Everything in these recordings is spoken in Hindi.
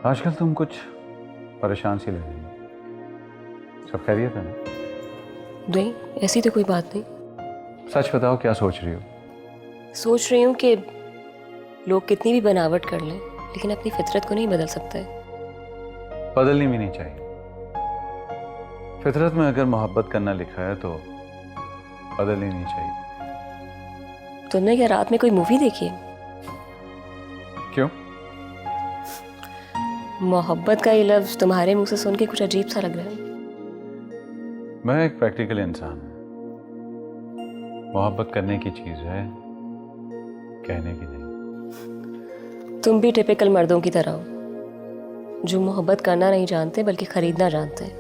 आजकल तुम कुछ परेशान सी लग रही हो। सब खैरियत है ना? नहीं, ऐसी तो कोई बात नहीं। सच बताओ, क्या सोच रही हो? सोच रही हूँ कि लोग कितनी भी बनावट कर लें लेकिन अपनी फितरत को नहीं बदल सकते। बदलनी भी नहीं चाहिए। फितरत में अगर मोहब्बत करना लिखा है तो बदलनी नहीं चाहिए। तुमने क्या रात में कोई मूवी देखी है? क्यों? मोहब्बत का ये लफ्ज तुम्हारे मुंह से सुन के कुछ अजीब सा लग रहा है। मैं एक प्रैक्टिकल इंसान हूं। मोहब्बत करने की चीज है, कहने की नहीं। तुम भी टिपिकल मर्दों की तरह हो जो मोहब्बत करना नहीं जानते बल्कि खरीदना जानते हैं।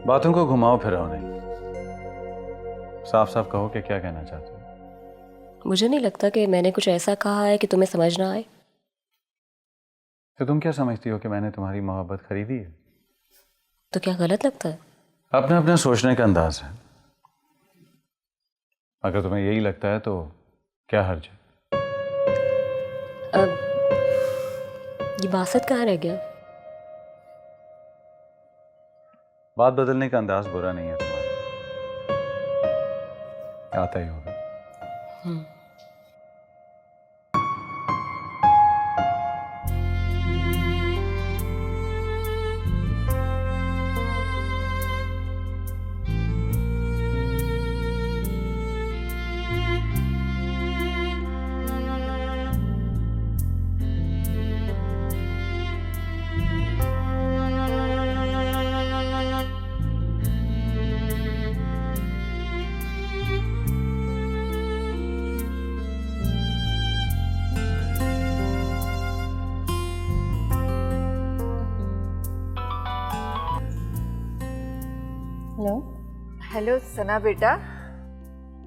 बातों को घुमाओ फिराओ नहीं, साफ साफ कहो कि क्या कहना चाहते हो। मुझे नहीं लगता कि मैंने कुछ ऐसा कहा है कि तुम्हें समझ ना आए। तो तुम क्या समझती हो कि मैंने तुम्हारी मोहब्बत खरीदी है? तो क्या गलत लगता है? अपना अपना सोचने का अंदाज है। अगर तुम्हें यही लगता है तो क्या हर्ज है? अब ये बासत कहाँ रह गया? बात बदलने का अंदाज बुरा नहीं है तुम्हारा, आता ही होगा। हेलो। हेलो सना बेटा,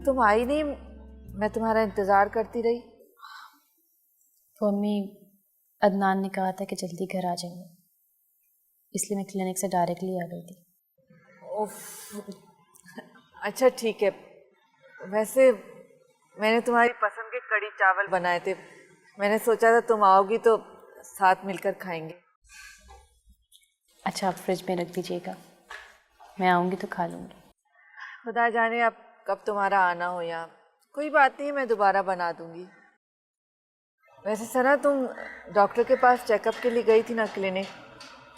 तुम आई नहीं, मैं तुम्हारा इंतज़ार करती रही। तो अम्मी, अदनान ने कहा था कि जल्दी घर आ जाएंगे, इसलिए मैं क्लिनिक से डायरेक्टली आ गई थी। उफ, अच्छा ठीक है। वैसे मैंने तुम्हारी पसंद के कड़ी चावल बनाए थे, मैंने सोचा था तुम आओगी तो साथ मिलकर खाएंगे। अच्छा, आप फ्रिज में रख दीजिएगा, मैं आऊँगी तो खा लूँगी। खुदा जाने अब कब तुम्हारा आना हो यहाँ। कोई बात नहीं, मैं दोबारा बना दूंगी। वैसे सना, तुम डॉक्टर के पास चेकअप के लिए गई थी ना क्लिनिक,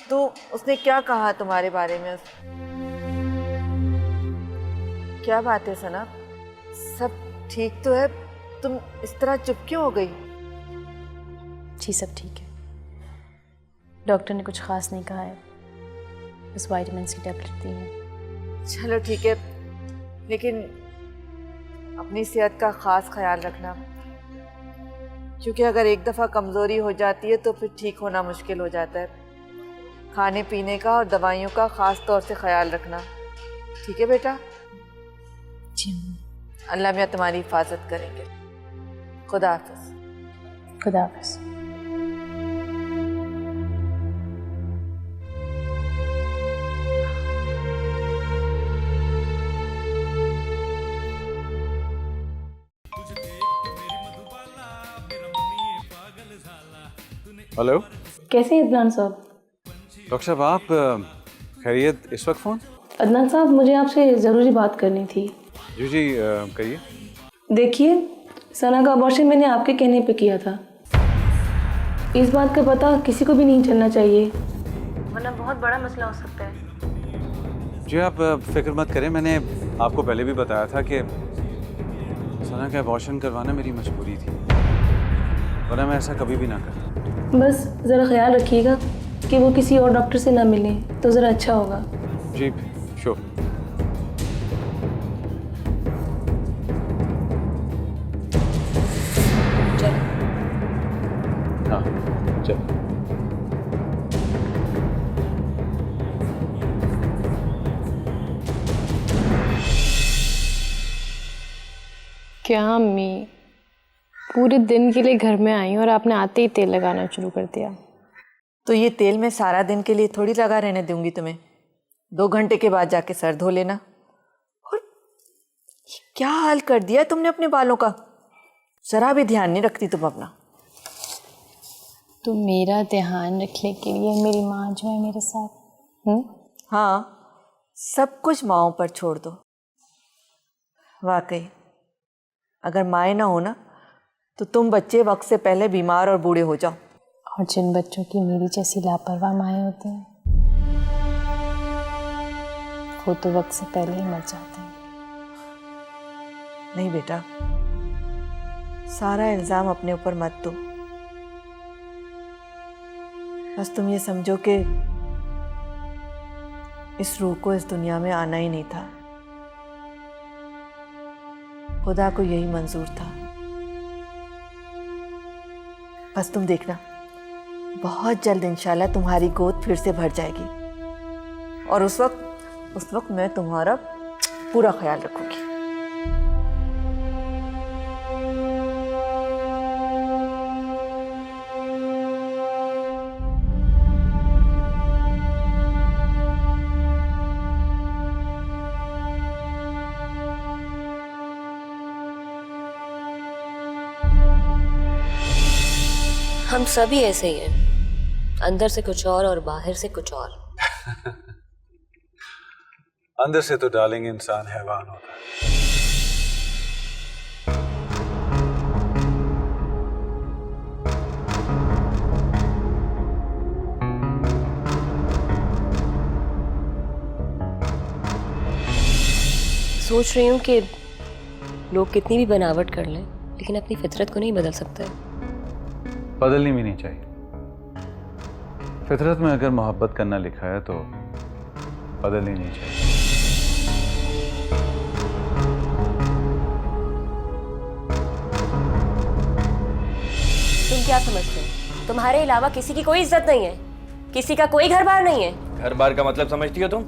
तो उसने क्या कहा तुम्हारे बारे में? क्या बात है सना, सब ठीक तो है? तुम इस तरह चुप क्यों हो गई? जी सब ठीक है, डॉक्टर ने कुछ ख़ास नहीं कहा है, बस विटामिन की टैबलेट दी है। चलो ठीक है, लेकिन अपनी सेहत का ख़ास ख्याल रखना, क्योंकि अगर एक दफ़ा कमज़ोरी हो जाती है तो फिर ठीक होना मुश्किल हो जाता है। खाने पीने का और दवाइयों का ख़ास तौर से ख्याल रखना, ठीक है बेटा? जी अल्लाह मियाँ तुम्हारी हिफाजत करेंगे। खुदा हाफ़िज़। खुदा हाफ़िज़। हेलो कैसे हैं अदनान साहब? डॉक्टर साहब, आप खैरियत? इस वक्त फ़ोन? अदनान साहब, मुझे आपसे ज़रूरी बात करनी थी। जी जी, कहिए। देखिए, सना का अबॉर्शन मैंने आपके कहने पे किया था। इस बात का पता किसी को भी नहीं चलना चाहिए, वरना बहुत बड़ा मसला हो सकता है। जी आप फिक्र मत करें, मैंने आपको पहले भी बताया था कि सना का अबॉर्शन करवाना मेरी मजबूरी थी, वरना मैं ऐसा कभी भी ना करता। बस ज़रा ख्याल रखिएगा कि वो किसी और डॉक्टर से ना मिले तो ज़रा अच्छा होगा। जी श्योर। चल। हाँ चल। क्या अम्मी, पूरे दिन के लिए घर में आई और आपने आते ही तेल लगाना शुरू कर दिया। तो ये तेल मैं सारा दिन के लिए थोड़ी लगा रहने दूंगी तुम्हें। 2 घंटे के बाद जाके सर धो लेना। और ये क्या हाल कर दिया तुमने अपने बालों का, जरा भी ध्यान नहीं रखती तुम अपना। तो मेरा ध्यान रखने के लिए मेरी माँ जो है मेरे साथ। हाँ, सब कुछ माँओं पर छोड़ दो। वाकई अगर माएँ ना हो ना तो तुम बच्चे वक्त से पहले बीमार और बूढ़े हो जाओ। और जिन बच्चों की मेरी जैसी लापरवाह माएँ होती हैं वो तो वक्त से पहले ही मर जाते हैं। नहीं बेटा, सारा इल्जाम अपने ऊपर मत दो। बस तुम ये समझो कि इस रूह को इस दुनिया में आना ही नहीं था। खुदा को यही मंजूर था। बस तुम देखना, बहुत जल्द इंशाल्लाह तुम्हारी गोद फिर से भर जाएगी और उस वक्त मैं तुम्हारा पूरा ख्याल रखूंगी। हम सभी ऐसे ही हैं, अंदर से कुछ और बाहर से कुछ और। अंदर से तो डार्लिंग इंसान हैवान होता है। सोच रही हूँ कि लोग कितनी भी बनावट कर लें लेकिन अपनी फितरत को नहीं बदल सकते। बदलनी भी नहीं चाहिए। फितरत में अगर मोहब्बत करना लिखा है तो बदलनी नहीं चाहिए। तुम क्या समझते हो? तुम्हारे अलावा किसी की कोई इज्जत नहीं है, किसी का कोई घर बार नहीं है। घर बार का मतलब समझती हो तुम?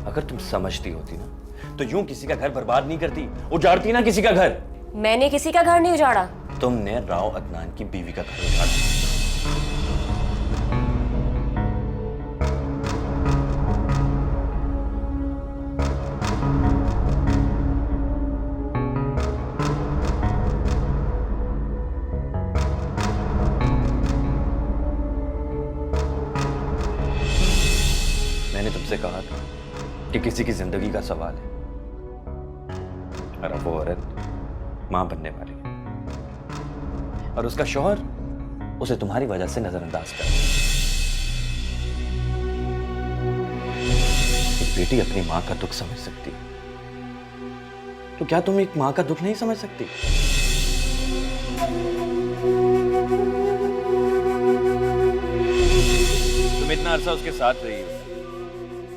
अगर तुम समझती होती ना तो यूं किसी का घर बर्बाद नहीं करती, उजाड़ती ना किसी का घर। मैंने किसी का घर नहीं उजाड़ा। तुमने राव अदनान की बीवी का घर उजाड़ा। मैंने तुमसे कहा था कि किसी की जिंदगी का सवाल है और अब वो औरत मां बनने वाली है और उसका शौहर उसे तुम्हारी वजह से नजरअंदाज कर। एक बेटी अपनी मां का दुख समझ सकती है, तो क्या तुम एक मां का दुख नहीं समझ सकती? तुम इतना अरसा उसके साथ रही हो,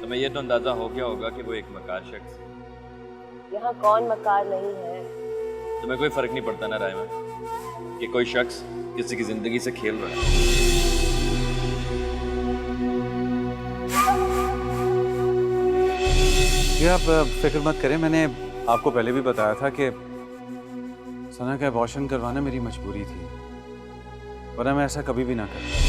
तुम्हें यह तो अंदाजा हो गया होगा कि वो एक मकार शख्स है। यहाँ कौन मकार नहीं है? तुम्हें कोई फर्क नहीं पड़ता ना रायमा कि कोई शख्स किसी की जिंदगी से खेल रहा है। ये आप फिक्र मत करें, मैंने आपको पहले भी बताया था कि सना का अबॉर्शन करवाना मेरी मजबूरी थी, वरना मैं ऐसा कभी भी ना करता।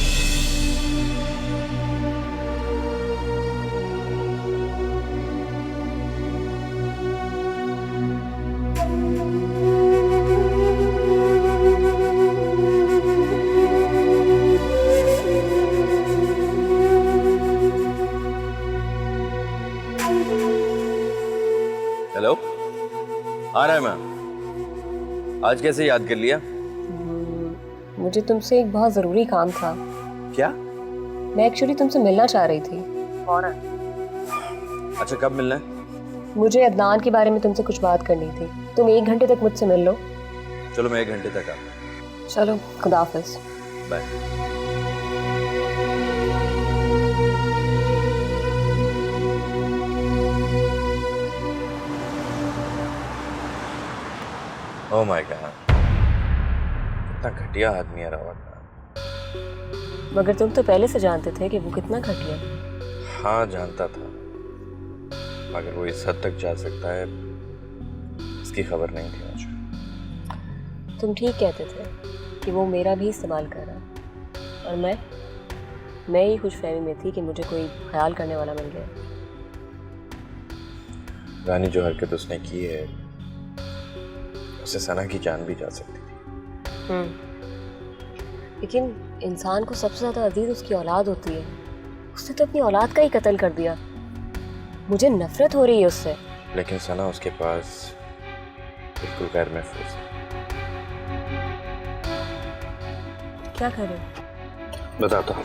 हेलो, आ रहा है मैं। आज कैसे याद कर लिया? मुझे तुमसे एक बहुत जरूरी काम था। क्या? मैं एक्चुअली तुमसे मिलना चाह रही थी। अच्छा, कब मिलना है? मुझे अदनान के बारे में तुमसे कुछ बात करनी थी। तुम 1 घंटे तक मुझसे मिल लो। चलो, मैं 1 घंटे तक आता हूं। चलो, खुदा हाफिज। बाय। ओह माय गॉड, कितना घटिया आदमी है रावत। मगर तुम तो पहले से जानते थे कि वो कितना घटिया। हाँ, जानता था, मगर वो इस हद तक जा सकता है इसकी खबर नहीं थी मुझे। तुम ठीक कहते थे कि वो मेरा भी इस्तेमाल कर रहा है, और मैं ही खुशफहमी में थी कि मुझे कोई ख्याल करने वाला मिल गया। रानी, जो हरकत उसने की है उससे सना की जान भी जा सकती थी। लेकिन इंसान को सबसे ज़्यादा अजीज उसकी औलाद होती है। उसने तो अपनी औलाद का ही कत्ल कर दिया। मुझे नफरत हो रही है उससे। लेकिन सना उसके पास बिल्कुल गैर महफूज है। क्या करें? बताता हूँ।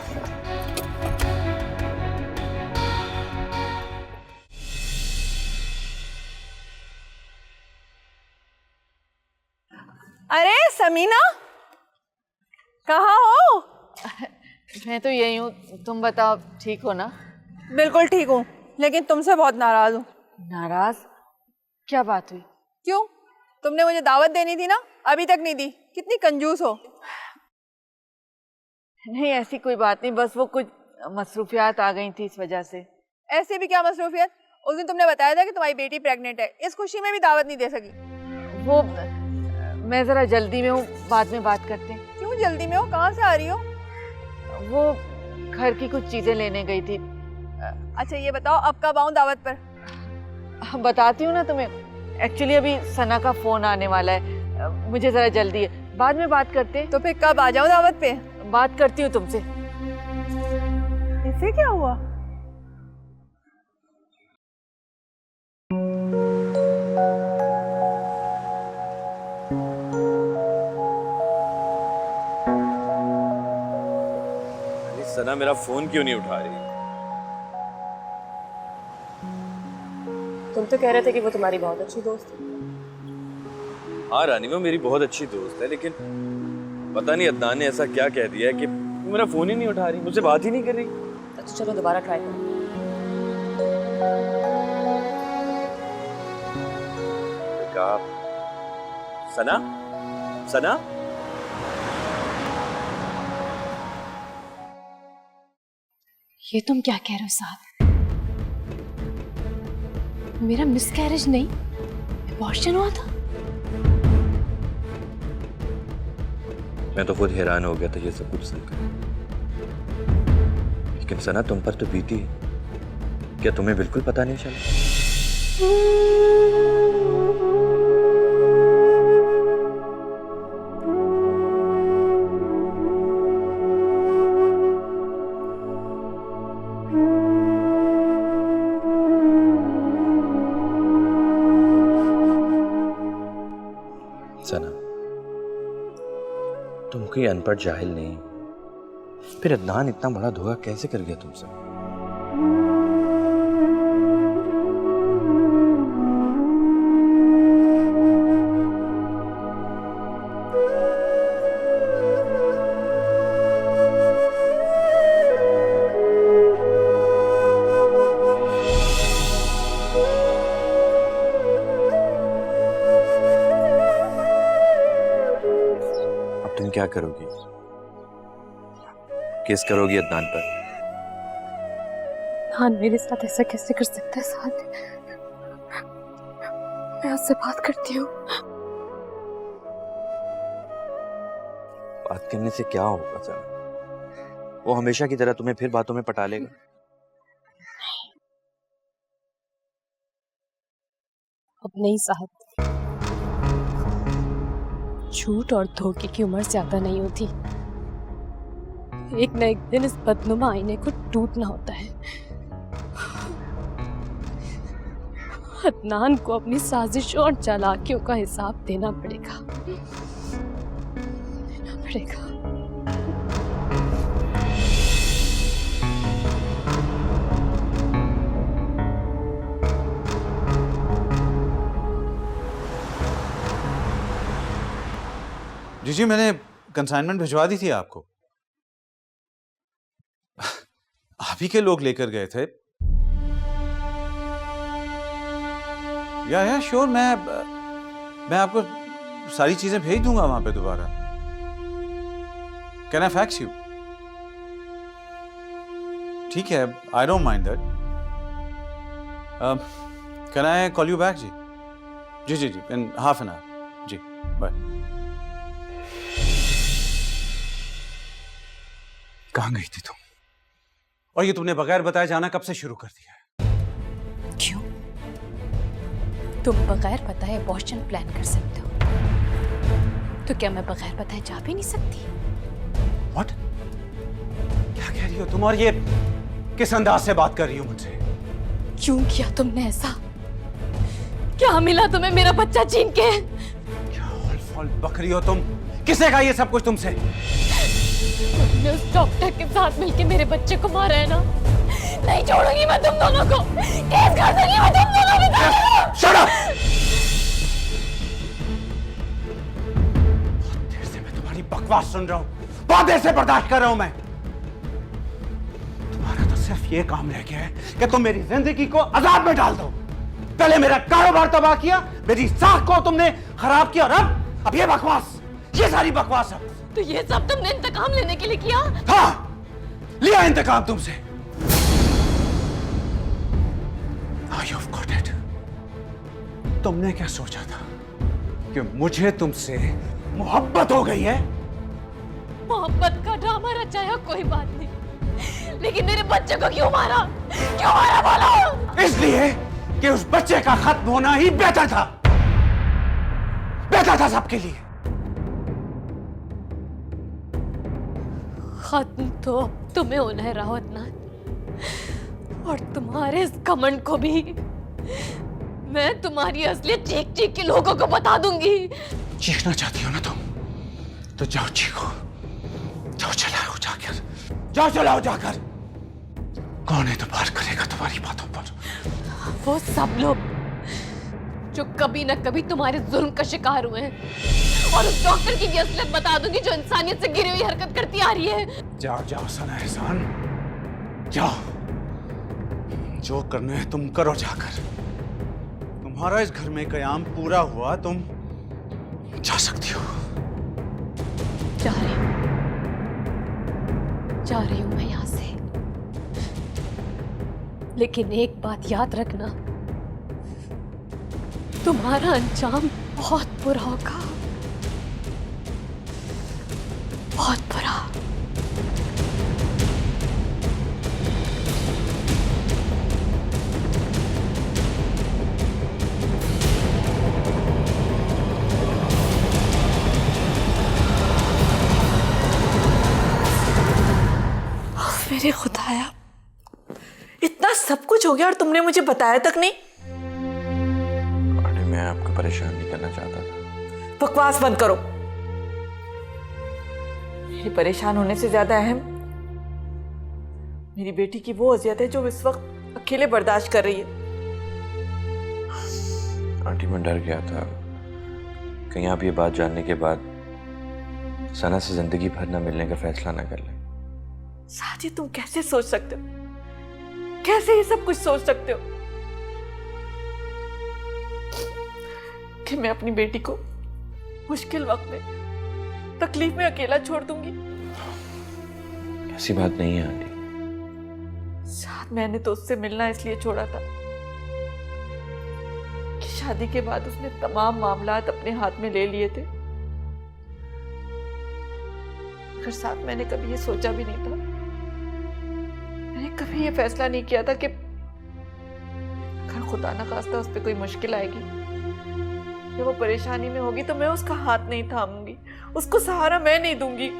अरे समीना, कहाँ हो? मैं तो यही हूँ, तुम बताओ, ठीक हो ना? बिल्कुल ठीक हूँ, लेकिन तुमसे बहुत नाराज हूँ। नाराज? क्या बात हुई? क्यों? तुमने मुझे दावत देनी थी ना, अभी तक नहीं दी। कितनी कंजूस हो। नहीं ऐसी कोई बात नहीं, बस वो कुछ मसरूफियात आ गई थी इस वजह से। ऐसे भी क्या मसरूफियत? उस दिन तुमने बताया था कि तुम्हारी बेटी प्रेग्नेंट है, इस खुशी में भी दावत नहीं दे सकी। वो मैं ज़रा जल्दी में हूँ, बाद में बात करते हैं। क्यों जल्दी में हो? कहाँ से आ रही हो? वो घर की कुछ चीज़ें लेने गई थी। अच्छा ये बताओ, अब कब आऊँ दावत पर? बताती हूँ ना तुम्हें। एक्चुअली अभी सना का फ़ोन आने वाला है, मुझे ज़रा जल्दी है, बाद में बात करते हैं। तो फिर कब आ जाऊँ दावत पे? बात करती हूँ तुमसे। इससे क्या हुआ? सना मेरा फोन क्यों नहीं उठा रही? तुम तो कह रहे थे कि वो तुम्हारी बहुत अच्छी दोस्त है। हाँ रानी, वो मेरी बहुत अच्छी दोस्त है, लेकिन पता नहीं अदनान ने ऐसा क्या कह दिया है कि वो मेरा फोन ही नहीं उठा रही, मुझसे बात ही नहीं कर रही। अच्छा चलो दोबारा ट्राई करो। कहा सना, सना ये तुम क्या कह रहे हो साहब? मेरा मिसकैरेज नहीं, अबॉर्शन हुआ था। मैं तो खुद हैरान हो गया था ये सब कुछ सुनकर। लेकिन सना तुम पर तो बीती है, क्या तुम्हें बिल्कुल पता नहीं चला? सना तुम कोई अनपढ़ जाहिल नहीं, फिर अदनान इतना बड़ा धोखा कैसे कर गया तुमसे? तुम क्या करोगी? केस करोगी अदनान पर? हाँ मेरे साथ ऐसा कैसे कर सकता है साथ? मैं उससे बात करती हूँ। बात करने से क्या होगा सना? वो हमेशा की तरह तुम्हें फिर बातों में पटा लेगा। अब नहीं साहब, झूठ और धोखे की उम्र ज्यादा नहीं होती। एक न एक दिन इस बदनुमा आईने को टूटना होता है। अदनान को अपनी साजिशों और चालाकियों का हिसाब देना पड़ेगा, देना पड़ेगा। जी जी, मैंने कंसाइनमेंट भिजवा दी थी आपको। आप ही के लोग लेकर गए थे। या श्योर, मैं आपको सारी चीजें भेज दूंगा वहां पे दोबारा। Can I fax you? ठीक है, I don't mind that. Can I call you back? जी जी जी जी, इन हाफ एन आवर। जी बाय। कहाँ गई थी तुम? और ये तुमने बगैर बताए जाना कब से शुरू कर दिया है? क्यों? तुम बगैर बताए अबॉर्शन प्लान कर सकते हो, तो क्या मैं बगैर बताए जा भी नहीं सकती? What? क्या कह रही हो तुम और ये किस अंदाज से बात कर रही हो मुझसे? क्यों किया तुमने ऐसा? क्या मिला तुम्हें मेरा बच्चा छीन के? क्या हॉल फॉल बक रही हो तुम? किसने कहा ये सब कुछ तुमसे? तुमने उस डॉक्टर के साथ मिलके मेरे बच्चे को मारा है ना? नहीं छोड़ूंगी मैं तुम दोनों को। केस कर दूंगी मैं तुम दोनों को। Shut up! बहुत देर से मैं तुम्हारी बकवास सुन रहा हूं। बहुत देर से बर्दाश्त कर रहा हूं मैं। तुम्हारा तो सिर्फ ये काम रह गया है कि तुम मेरी जिंदगी को अजाब में डाल दो। पहले मेरा कारोबार तबाह किया, मेरी साख को तुमने खराब किया, और अब ये बकवास, ये सारी बकवास है। तो ये सब तुमने इंतकाम लेने के लिए किया? हाँ, लिया इंतकाम तुमसे। Now you've got it. तुमने क्या सोचा था कि मुझे तुमसे मोहब्बत हो गई है? मोहब्बत का ड्रामा रचाया कोई बात नहीं, लेकिन मेरे बच्चे को क्यों मारा? क्यों मारा बोलो? इसलिए कि उस बच्चे का खत्म होना ही बेहतर था। बेहतर था सबके लिए। खत्म तो अब तुम्हें होना है रावत नाथ, और तुम्हारे इस घमंड को भी मैं तुम्हारी असलियत चीख चीख के लोगों को बता दूंगी। चीखना चाहती हो ना तुम, तो जाओ चीखो, जाओ चलाओ जाकर, जाओ चलाओ जाकर। कौन एतबार करेगा तुम्हारी बातों पर? वो सब लोग जो कभी न कभी तुम्हारे जुल्म का शिकार हुए हैं, और उस डॉक्टर की भी असलियत बता दूंगी जो इंसानियत से गिरी हुई हरकत करती आ रही है। जाओ जाओ सना एहसान, जाओ, जो करना है तुम करो जाकर। तुम्हारा इस घर में कयाम पूरा हुआ, तुम जा सकती हो। जा रही हूं मैं यहां से, लेकिन एक बात याद रखना, तुम्हारा अंजाम बहुत बुरा होगा, बहुत बुरा। मेरे खुदाया, इतना सब कुछ हो गया और तुमने मुझे बताया तक नहीं। अरे मैं आपको परेशान नहीं करना चाहता था। बकवास बंद करो। मेरे परेशान होने से ज्यादा अहम मेरी बेटी की वो अजियत है जो इस वक्त अकेले बर्दाश्त कर रही है। आंटी मैं डर गया था कहीं आप ये बात जानने के बाद सना से जिंदगी भर न मिलने का फैसला न कर लें। साजी, तुम कैसे सोच सकते हो? कैसे ये सब कुछ सोच सकते हो कि मैं अपनी बेटी को मुश्किल वक्त में, तकलीफ में अकेला छोड़ दूंगी? ऐसी बात नहीं है आंटी। शायद मैंने तो उससे मिलना इसलिए छोड़ा था कि शादी के बाद उसने तमाम मामलात अपने हाथ में ले लिए थे। मगर साथ मैंने कभी ये सोचा भी नहीं था, मैंने कभी ये फैसला नहीं किया था कि अगर खुदा ना खास्ता उस पर कोई मुश्किल आएगी या वो परेशानी में होगी तो मैं उसका हाथ नहीं थामूंगी, उसको सहारा मैं नहीं दूंगी।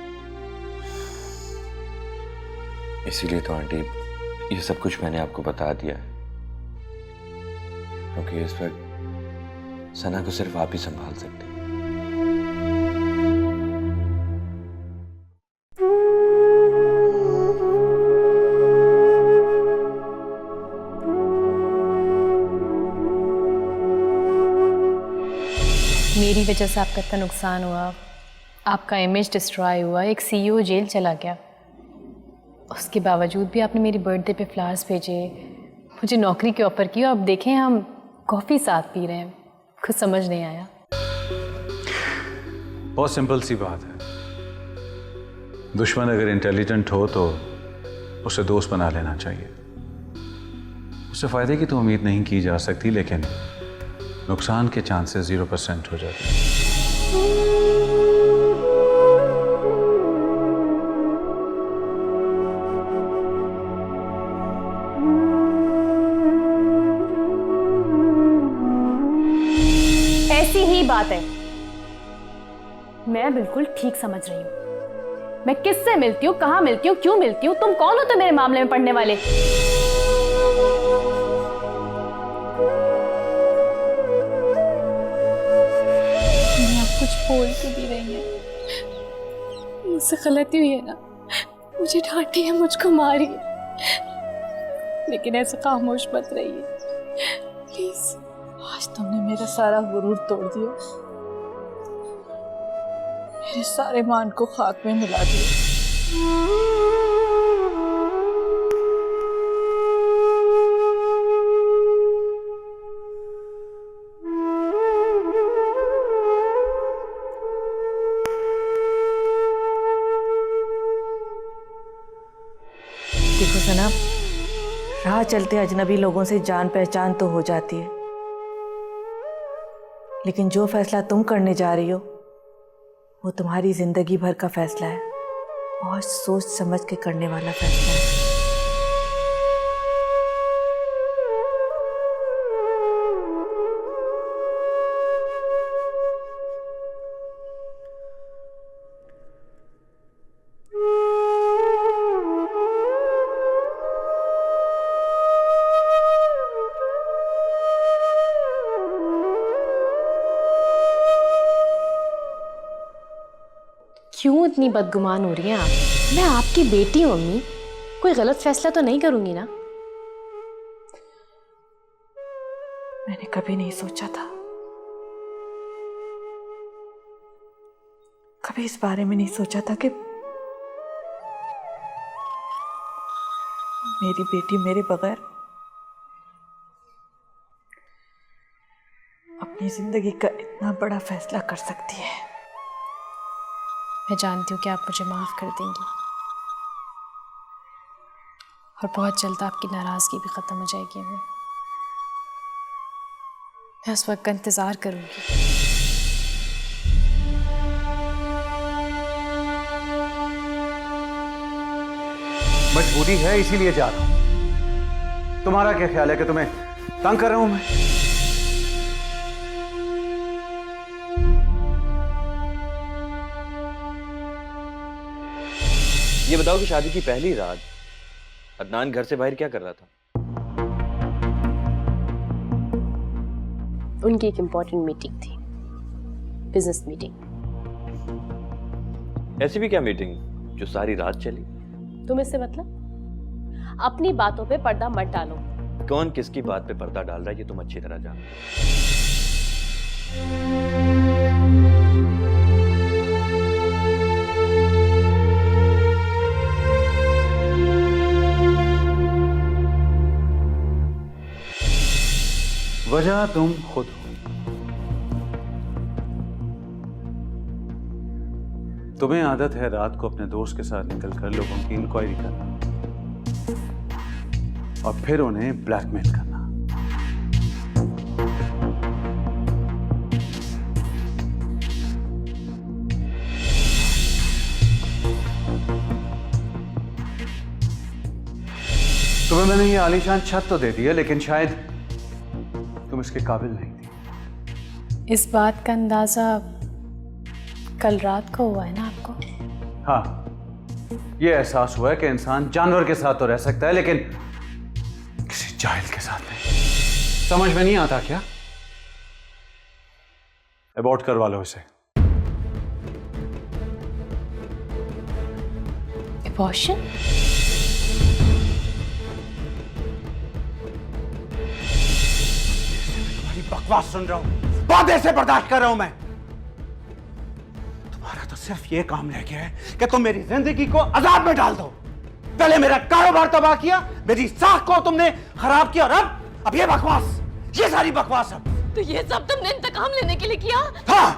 इसीलिए तो आंटी ये सब कुछ मैंने आपको बता दिया है, क्योंकि इस वक्त सना को सिर्फ आप ही संभाल सकते हैं। मेरी वजह से आपका इतना नुकसान हुआ, आपका इमेज डिस्ट्रॉय हुआ, एक सीईओ जेल चला गया, उसके बावजूद भी आपने मेरी बर्थडे पे फ्लावर्स भेजे, मुझे नौकरी की ऑफ़र की, और अब देखें हम कॉफ़ी साथ पी रहे हैं। कुछ समझ नहीं आया। बहुत सिंपल सी बात है, दुश्मन अगर इंटेलिजेंट हो तो उसे दोस्त बना लेना चाहिए। उससे फ़ायदे की तो उम्मीद नहीं की जा सकती, लेकिन नुकसान के चांसेस 0% हो जाते हैं। ऐसी ही बात है, मैं बिल्कुल ठीक समझ रही हूँ। मैं किससे मिलती हूँ, कहाँ मिलती हूँ, क्यों मिलती हूँ? तुम कौन हो तो मेरे मामले में पढ़ने वाले? आप कुछ बोल तो भी रही हैं, मुझसे गलती हुई है ना, मुझे डांटी है, मुझको मारी है, लेकिन ऐसे खामोश मत रहिए प्लीज। आज तुमने मेरा सारा गुरूर तोड़ दिया, मेरे सारे मान को खाक में मिला दिया। देखो सना, राह चलते अजनबी लोगों से जान पहचान तो हो जाती है, लेकिन जो फैसला तुम करने जा रही हो वो तुम्हारी जिंदगी भर का फैसला है। बहुत सोच समझ के करने वाला फैसला है। क्यों इतनी बदगुमान हो रही हैं आप? मैं आपकी बेटी हूँ अम्मी, कोई गलत फैसला तो नहीं करूंगी ना? मैंने कभी नहीं सोचा था, कभी इस बारे में नहीं सोचा था कि मेरी बेटी मेरे बगैर अपनी जिंदगी का इतना बड़ा फैसला कर सकती है। मैं जानती हूँ कि आप मुझे माफ कर देंगी और बहुत जल्द आपकी नाराजगी भी खत्म हो जाएगी। मैं उस वक्त का इंतजार करूंगी। मजबूरी है इसीलिए जा रहा हूं। तुम्हारा क्या ख्याल है कि तुम्हें तंग कर रहा हूं मैं? ये बताओ कि शादी की पहली रात अदनान घर से बाहर क्या कर रहा था? उनकी एक इम्पोर्टेंट मीटिंग थी, बिजनेस मीटिंग। ऐसी भी क्या मीटिंग जो सारी रात चली? तुम इससे मतलब? अपनी बातों पे पर्दा मत डालो। कौन किसकी बात पे पर्दा डाल रहा है ये तुम अच्छी तरह जानते हो। वजह तुम खुद हो। तुम्हें आदत है रात को अपने दोस्त के साथ निकलकर लोगों की इंक्वायरी करना और फिर उन्हें ब्लैकमेल करना। तुम्हें मैंने ये आलीशान छत तो दे दी है, लेकिन शायद तुम इसके काबिल नहीं थी। इस बात का अंदाजा कल रात को हुआ है ना आपको? हाँ, ये एहसास हुआ है कि इंसान जानवर के साथ तो रह सकता है, लेकिन किसी जाहिल के साथ नहीं। समझ में नहीं आता क्या? अबॉर्ट करवा लो इसे। Abortion? बकवास सुन रहा हूं, बहुत देर से बर्दाश्त कर रहा हूं मैं। तुम्हारा तो सिर्फ ये काम रह गया है कि तुम मेरी जिंदगी को अजाब में डाल दो। पहले मेरा कारोबार तबाह किया, मेरी साख को तुमने खराब किया, और अब ये बकवास, ये सारी बकवास। अब तो ये सब तुमने इंतकाम लेने के लिए किया? हाँ,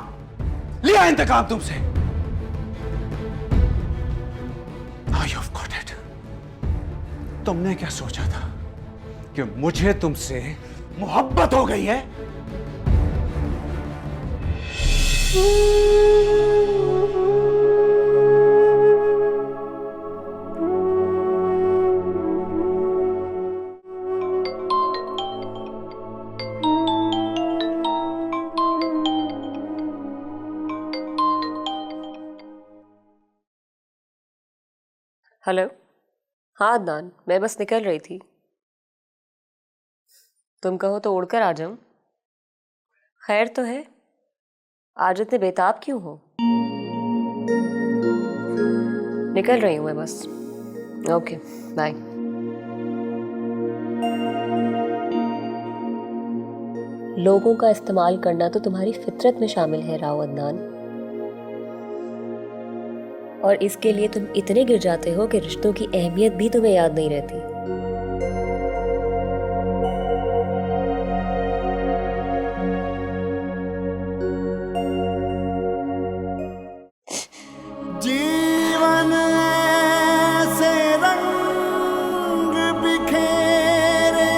लिया इंतकाम तुमसे। Now you've got it. तुमने क्या सोचा था कि मुझे तुमसे मोहब्बत हो गई है? हेलो। हाँ अदनान, मैं बस निकल रही थी। तुम कहो तो उड़कर आ जाऊं। खैर तो है, आज इतने बेताब क्यों हो? निकल रही हूं मैं बस। Okay bye. लोगों का इस्तेमाल करना तो तुम्हारी फितरत में शामिल है राव अदनान, और इसके लिए तुम इतने गिर जाते हो कि रिश्तों की अहमियत भी तुम्हें याद नहीं रहती। जीवन ऐसे रंग बिखेरे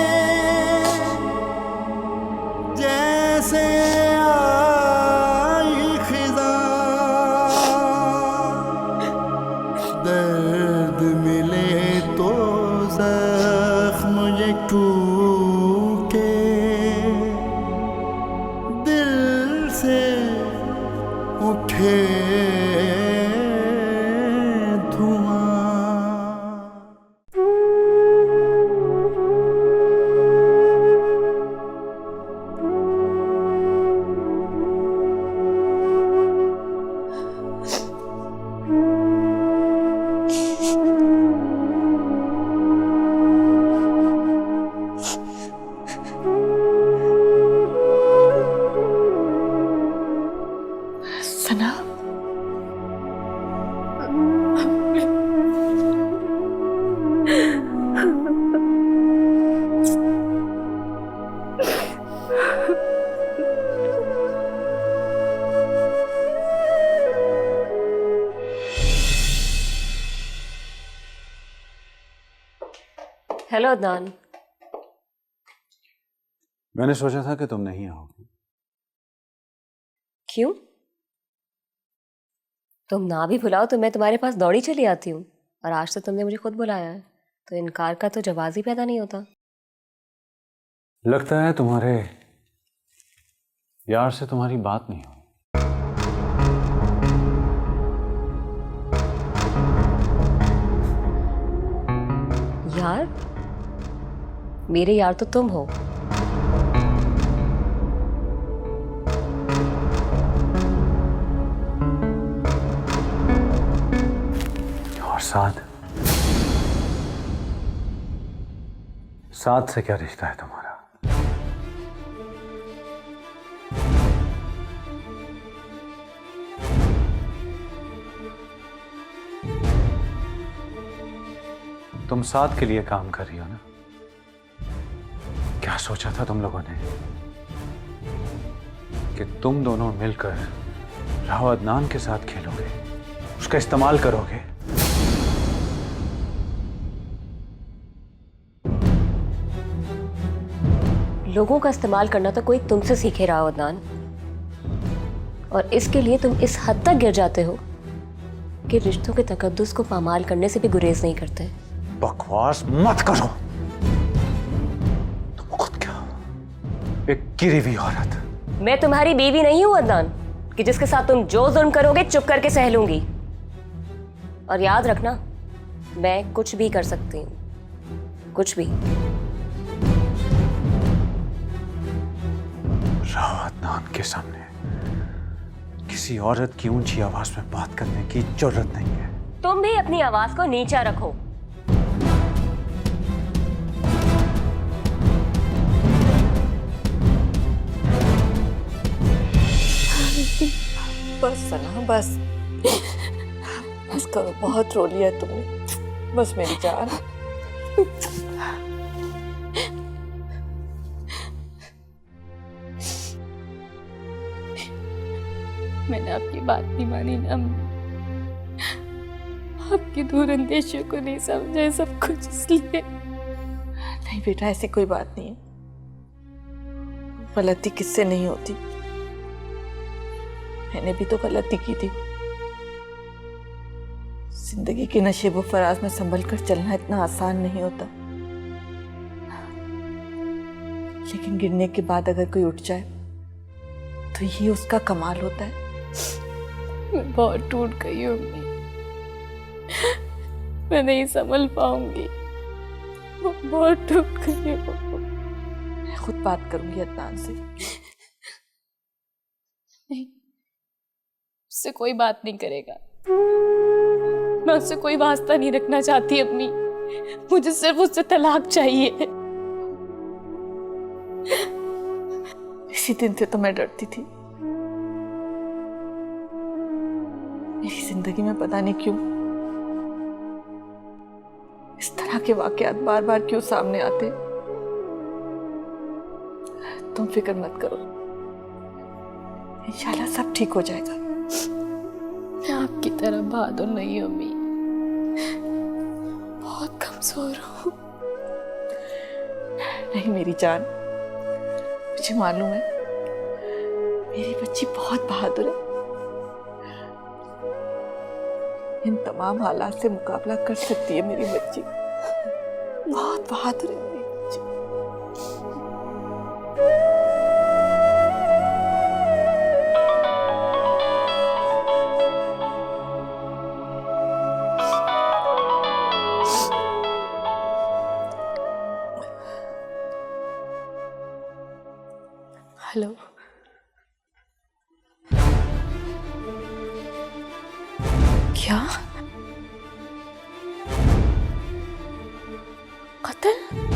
जैसे आई खिज़ां, दर्द मिले तो जख्म ये टूटे, दिल से उठे सना, हेलो अदनान। मैंने सोचा था कि तुम नहीं आओगी। क्यों? तुम ना भी बुलाओ तो मैं तुम्हारे पास दौड़ी चली आती हूँ, और आज तो तुमने मुझे खुद बुलाया है, तो इनकार का तो जवाब ही पैदा नहीं होता। लगता है तुम्हारे यार से तुम्हारी बात नहीं हुई। यार? मेरे यार तो तुम हो। और साथ से क्या रिश्ता है तुम्हारा? तुम साथ के लिए काम कर रही हो ना? क्या सोचा था तुम लोगों ने कि तुम दोनों मिलकर राव अदनान के साथ खेलोगे, उसका इस्तेमाल करोगे? लोगों का इस्तेमाल करना तो कोई तुमसे सीखे राव अदनान, और इसके लिए तुम इस हद तक गिर जाते हो कि रिश्तों के तकद्दुस को पामाल करने से भी गुरेज नहीं करते। बकवास मत करो। तुम खुद क्या हो? एक गिरी हुई औरत। मैं तुम्हारी बीवी नहीं हूं अदनान कि जिसके साथ तुम जो जुल्म करोगे चुप करके सह लूंगी। और याद रखना, मैं कुछ भी कर सकती हूं, कुछ भी। राव अदनान के सामने किसी औरत की ऊंची आवाज में बात करने की जरूरत नहीं है। तुम भी अपनी आवाज को नीचा रखो। बस सना, बस बस करो, बहुत रो लिया तुमने। बस मेरी जान। मैंने आपकी बात नहीं मानी ना, आपकी दूर अंदेशियों को नहीं समझा, सब कुछ इसलिए। नहीं बेटा, ऐसी कोई बात नहीं है। गलती किससे नहीं होती, मैंने भी तो गलती की थी। जिंदगी के नशेबो फराज में संभल कर चलना इतना आसान नहीं होता, लेकिन गिरने के बाद अगर कोई उठ जाए तो यही उसका कमाल होता है। मैं बहुत टूट गई हूँ। मैं नहीं संभल पाऊंगी। वो बहुत टूट गई हो। मैं खुद बात करूंगी अदनान से। नहीं, उससे कोई बात नहीं करेगा। मैं उससे कोई वास्ता नहीं रखना चाहती अम्मी। मुझे सिर्फ उससे तलाक चाहिए। इसी दिन से तो मैं डरती थी। मेरी जिंदगी में पता नहीं क्यों इस तरह के वाकयात बार बार क्यों सामने आते। तुम फिक्र मत करो, इंशाल्लाह सब ठीक हो जाएगा। मैं आपकी तरह बहादुर नहीं हूँ अम्मी, बहुत कमजोर हूँ। नहीं मेरी जान, मुझे मालूम है मेरी बच्ची बहुत बहादुर है। इन तमाम हालात से मुकाबला कर सकती है मेरी बच्ची। बहुत बहादुर है मेरी बच्ची। हेलो, क्या? कत्ल?